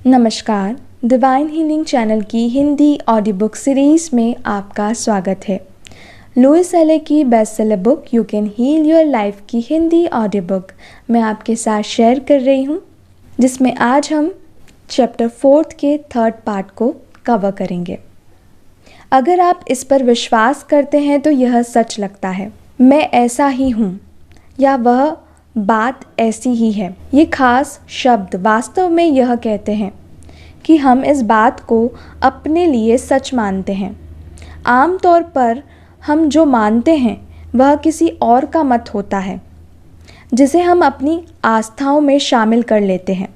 नमस्कार, divine healing channel की Hindi audio book series में आपका स्वागत है। लुइस एले की bestseller book you can heal your life की हिंदी ऑडियो बुक मैं आपके साथ शेयर कर रही हूँ, जिसमें आज हम चैप्टर 4 के 3rd पार्ट को कवर करेंगे। अगर आप इस पर विश्वास करते हैं तो यह सच लगता है, मैं ऐसा ही हूँ या वह बात ऐसी ही है। ये खास शब्द वास्तव में यह कहते हैं कि हम इस बात को अपने लिए सच मानते हैं। आमतौर पर हम जो मानते हैं वह किसी और का मत होता है, जिसे हम अपनी आस्थाओं में शामिल कर लेते हैं।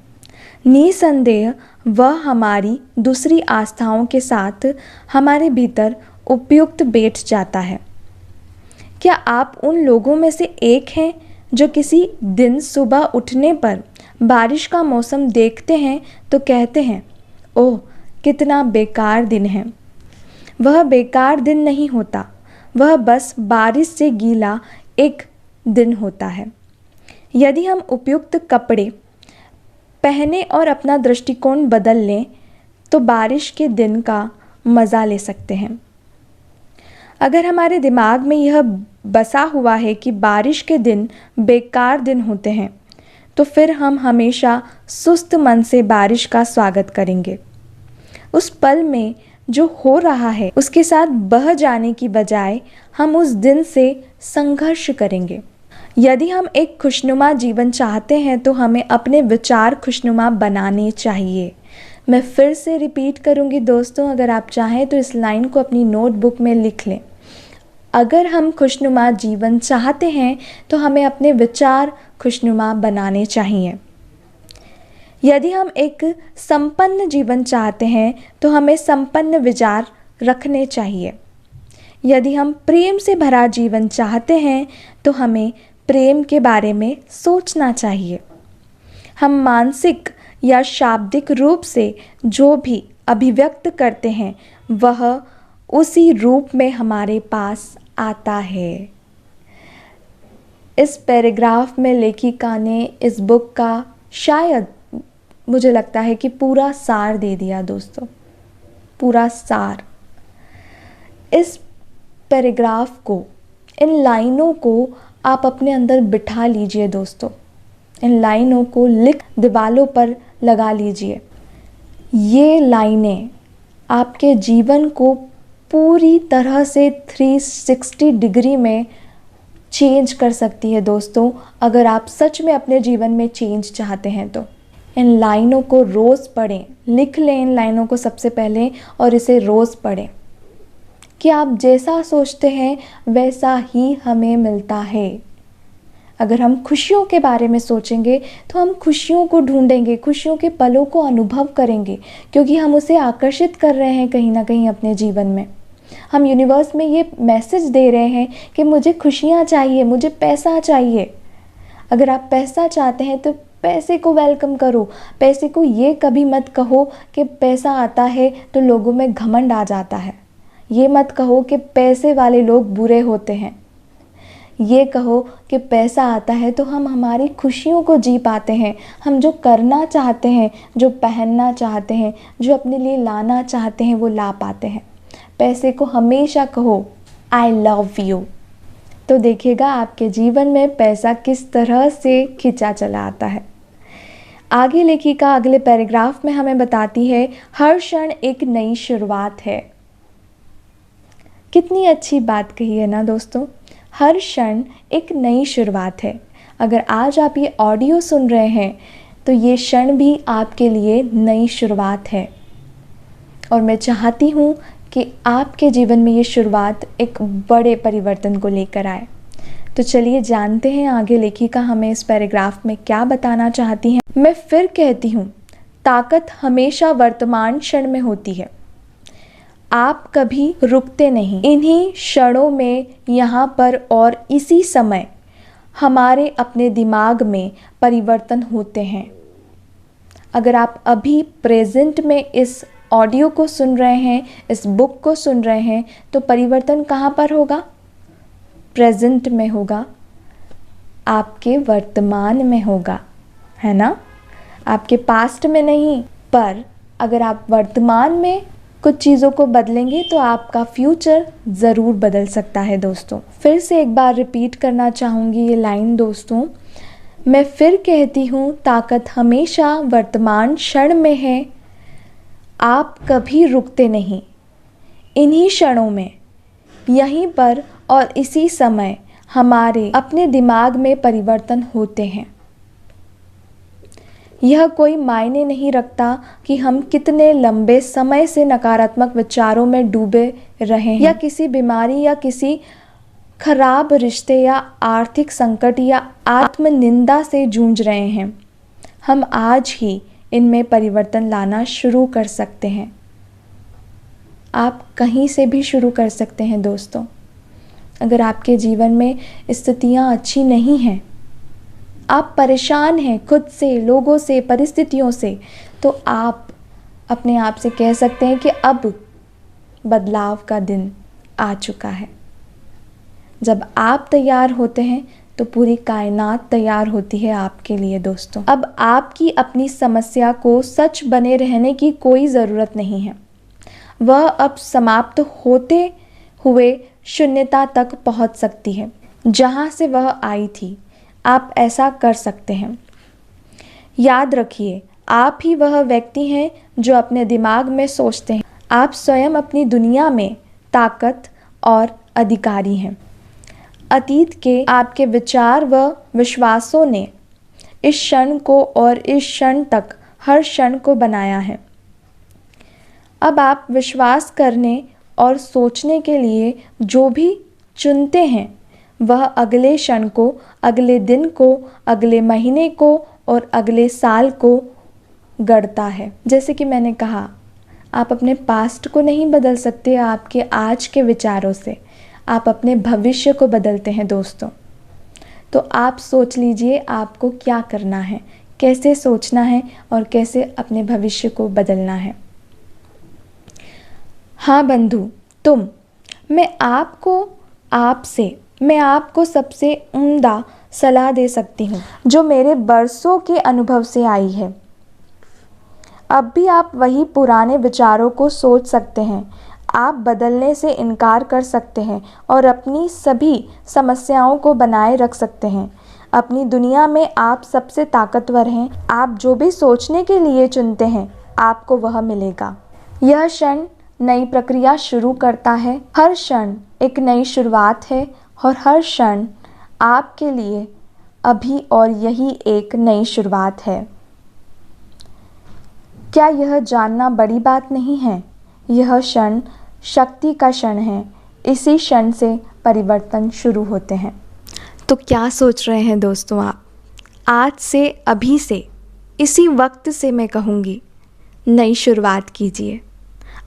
निसंदेह वह हमारी दूसरी आस्थाओं के साथ हमारे भीतर उपयुक्त बैठ जाता है। क्या आप उन लोगों में से एक हैं जो किसी दिन सुबह उठने पर बारिश का मौसम देखते हैं तो कहते हैं, ओह कितना बेकार दिन है। वह बेकार दिन नहीं होता, वह बस बारिश से गीला एक दिन होता है। यदि हम उपयुक्त कपड़े पहने और अपना दृष्टिकोण बदल लें तो बारिश के दिन का मज़ा ले सकते हैं। अगर हमारे दिमाग में यह बसा हुआ है कि बारिश के दिन बेकार दिन होते हैं, तो फिर हम हमेशा सुस्त मन से बारिश का स्वागत करेंगे। उस पल में जो हो रहा है उसके साथ बह जाने की बजाय हम उस दिन से संघर्ष करेंगे। यदि हम एक खुशनुमा जीवन चाहते हैं तो हमें अपने विचार खुशनुमा बनाने चाहिए। मैं फिर से रिपीट करूंगी दोस्तों, अगर आप चाहें तो इस लाइन को अपनी नोटबुक में लिख लें। अगर हम खुशनुमा जीवन चाहते हैं तो हमें अपने विचार खुशनुमा बनाने चाहिए। यदि हम एक संपन्न जीवन चाहते हैं तो हमें संपन्न विचार रखने चाहिए। यदि हम प्रेम से भरा जीवन चाहते हैं तो हमें प्रेम के बारे में सोचना चाहिए। हम मानसिक या शाब्दिक रूप से जो भी अभिव्यक्त करते हैं वह उसी रूप में हमारे पास आता है। इस पैराग्राफ में लेखिका ने इस बुक का शायद मुझे लगता है कि पूरा सार दे दिया दोस्तों, पूरा सार। इस पैराग्राफ को, इन लाइनों को आप अपने अंदर बिठा लीजिए दोस्तों। इन लाइनों को लिख दीवालों पर लगा लीजिए। ये लाइनें आपके जीवन को पूरी तरह से 360 डिग्री में चेंज कर सकती है दोस्तों। अगर आप सच में अपने जीवन में चेंज चाहते हैं तो इन लाइनों को रोज़ पढ़ें, लिख लें इन लाइनों को सबसे पहले और इसे रोज़ पढ़ें कि आप जैसा सोचते हैं वैसा ही हमें मिलता है। अगर हम खुशियों के बारे में सोचेंगे तो हम खुशियों को ढूंढेंगे, खुशियों के पलों को अनुभव करेंगे, क्योंकि हम उसे आकर्षित कर रहे हैं कहीं ना कहीं अपने जीवन में। हम यूनिवर्स में ये मैसेज दे रहे हैं कि मुझे खुशियाँ चाहिए, मुझे पैसा चाहिए। अगर आप पैसा चाहते हैं तो पैसे को वेलकम करो। पैसे को ये कभी मत कहो कि पैसा आता है तो लोगों में घमंड आ जाता है। ये मत कहो कि पैसे वाले लोग बुरे होते हैं। ये कहो कि पैसा आता है तो हम हमारी खुशियों को जी पाते हैं। हम जो करना चाहते हैं, जो पहनना चाहते हैं, जो अपने लिए लाना चाहते हैं वो ला पाते हैं। पैसे को हमेशा कहो आई लव यू, तो देखिएगा आपके जीवन में पैसा किस तरह से खिंचा चला आता है। आगे लेखिका अगले पैराग्राफ में हमें बताती है, हर क्षण एक नई शुरुआत है। कितनी अच्छी बात कही है ना दोस्तों। हर क्षण एक नई शुरुआत है। अगर आज आप ये ऑडियो सुन रहे हैं तो ये क्षण भी आपके लिए नई शुरुआत है। और मैं चाहती हूँ कि आपके जीवन में ये शुरुआत एक बड़े परिवर्तन को लेकर आए। तो चलिए जानते हैं आगे लेखिका हमें इस पैराग्राफ में क्या बताना चाहती हैं। मैं फिर कहती हूँ, ताकत हमेशा वर्तमान क्षण में होती है। आप कभी रुकते नहीं। इन्हीं क्षणों में, यहाँ पर और इसी समय हमारे अपने दिमाग में परिवर्तन होते हैं। अगर आप अभी प्रेजेंट में इस ऑडियो को सुन रहे हैं, इस बुक को सुन रहे हैं, तो परिवर्तन कहाँ पर होगा? प्रेजेंट में होगा, आपके वर्तमान में होगा, है ना? आपके पास्ट में नहीं, पर अगर आप वर्तमान में कुछ चीज़ों को बदलेंगे तो आपका फ्यूचर ज़रूर बदल सकता है दोस्तों। फिर से एक बार रिपीट करना चाहूँगी ये लाइन दोस्तों, मैं फिर कहती हूँ, ताकत हमेशा वर्तमान क्षण में है, आप कभी रुकते नहीं। इन्हीं क्षणों में, यहीं पर और इसी समय हमारे अपने दिमाग में परिवर्तन होते हैं। यह कोई मायने नहीं रखता कि हम कितने लंबे समय से नकारात्मक विचारों में डूबे रहे हैं, या किसी बीमारी या किसी खराब रिश्ते या आर्थिक संकट या आत्मनिंदा से जूझ रहे हैं। हम आज ही इनमें परिवर्तन लाना शुरू कर सकते हैं। आप कहीं से भी शुरू कर सकते हैं दोस्तों। अगर आपके जीवन में स्थितियां अच्छी नहीं हैं, आप परेशान हैं खुद से, लोगों से, परिस्थितियों से, तो आप अपने आप से कह सकते हैं कि अब बदलाव का दिन आ चुका है। जब आप तैयार होते हैं तो पूरी कायनात तैयार होती है आपके लिए दोस्तों। अब आपकी अपनी समस्या को सच बने रहने की कोई ज़रूरत नहीं है। वह अब समाप्त होते हुए शून्यता तक पहुंच सकती है, जहां से वह आई थी। आप ऐसा कर सकते हैं। याद रखिए, आप ही वह व्यक्ति हैं जो अपने दिमाग में सोचते हैं। आप स्वयं अपनी दुनिया में ताकत और अधिकारी हैं। अतीत के आपके विचार व विश्वासों ने इस क्षण को और इस क्षण तक हर क्षण को बनाया है। अब आप विश्वास करने और सोचने के लिए जो भी चुनते हैं, वह अगले क्षण को, अगले दिन को, अगले महीने को और अगले साल को गढ़ता है। जैसे कि मैंने कहा, आप अपने पास्ट को नहीं बदल सकते आपके आज के विचारों से, आप अपने भविष्य को बदलते हैं दोस्तों। तो आप सोच लीजिए आपको क्या करना है, कैसे सोचना है और कैसे अपने भविष्य को बदलना है। हाँ बंधु, मैं आपको सबसे उम्दा सलाह दे सकती हूँ जो मेरे बरसों के अनुभव से आई है। अब भी आप वही पुराने विचारों को सोच सकते हैं। आप बदलने से इनकार कर सकते हैं और अपनी सभी समस्याओं को बनाए रख सकते हैं। अपनी दुनिया में आप सबसे ताकतवर हैं। आप जो भी सोचने के लिए चुनते हैं, आपको वह मिलेगा। यह क्षण नई प्रक्रिया शुरू करता है। हर क्षण एक नई शुरुआत है और हर क्षण आपके लिए अभी और यही एक नई शुरुआत है। क्या यह जानना बड़ी बात नहीं है? यह क्षण शक्ति का क्षण है। इसी क्षण से परिवर्तन शुरू होते हैं। तो क्या सोच रहे हैं दोस्तों आप? आज से, अभी से, इसी वक्त से मैं कहूँगी, नई शुरुआत कीजिए।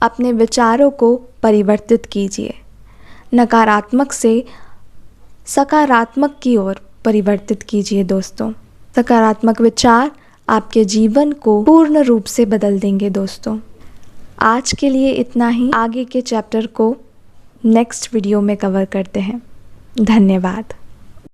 अपने विचारों को परिवर्तित कीजिए। नकारात्मक से सकारात्मक की ओर परिवर्तित कीजिए दोस्तों। सकारात्मक विचार आपके जीवन को पूर्ण रूप से बदल देंगे दोस्तों। आज के लिए इतना ही। आगे के चैप्टर को नेक्स्ट वीडियो में कवर करते हैं। धन्यवाद।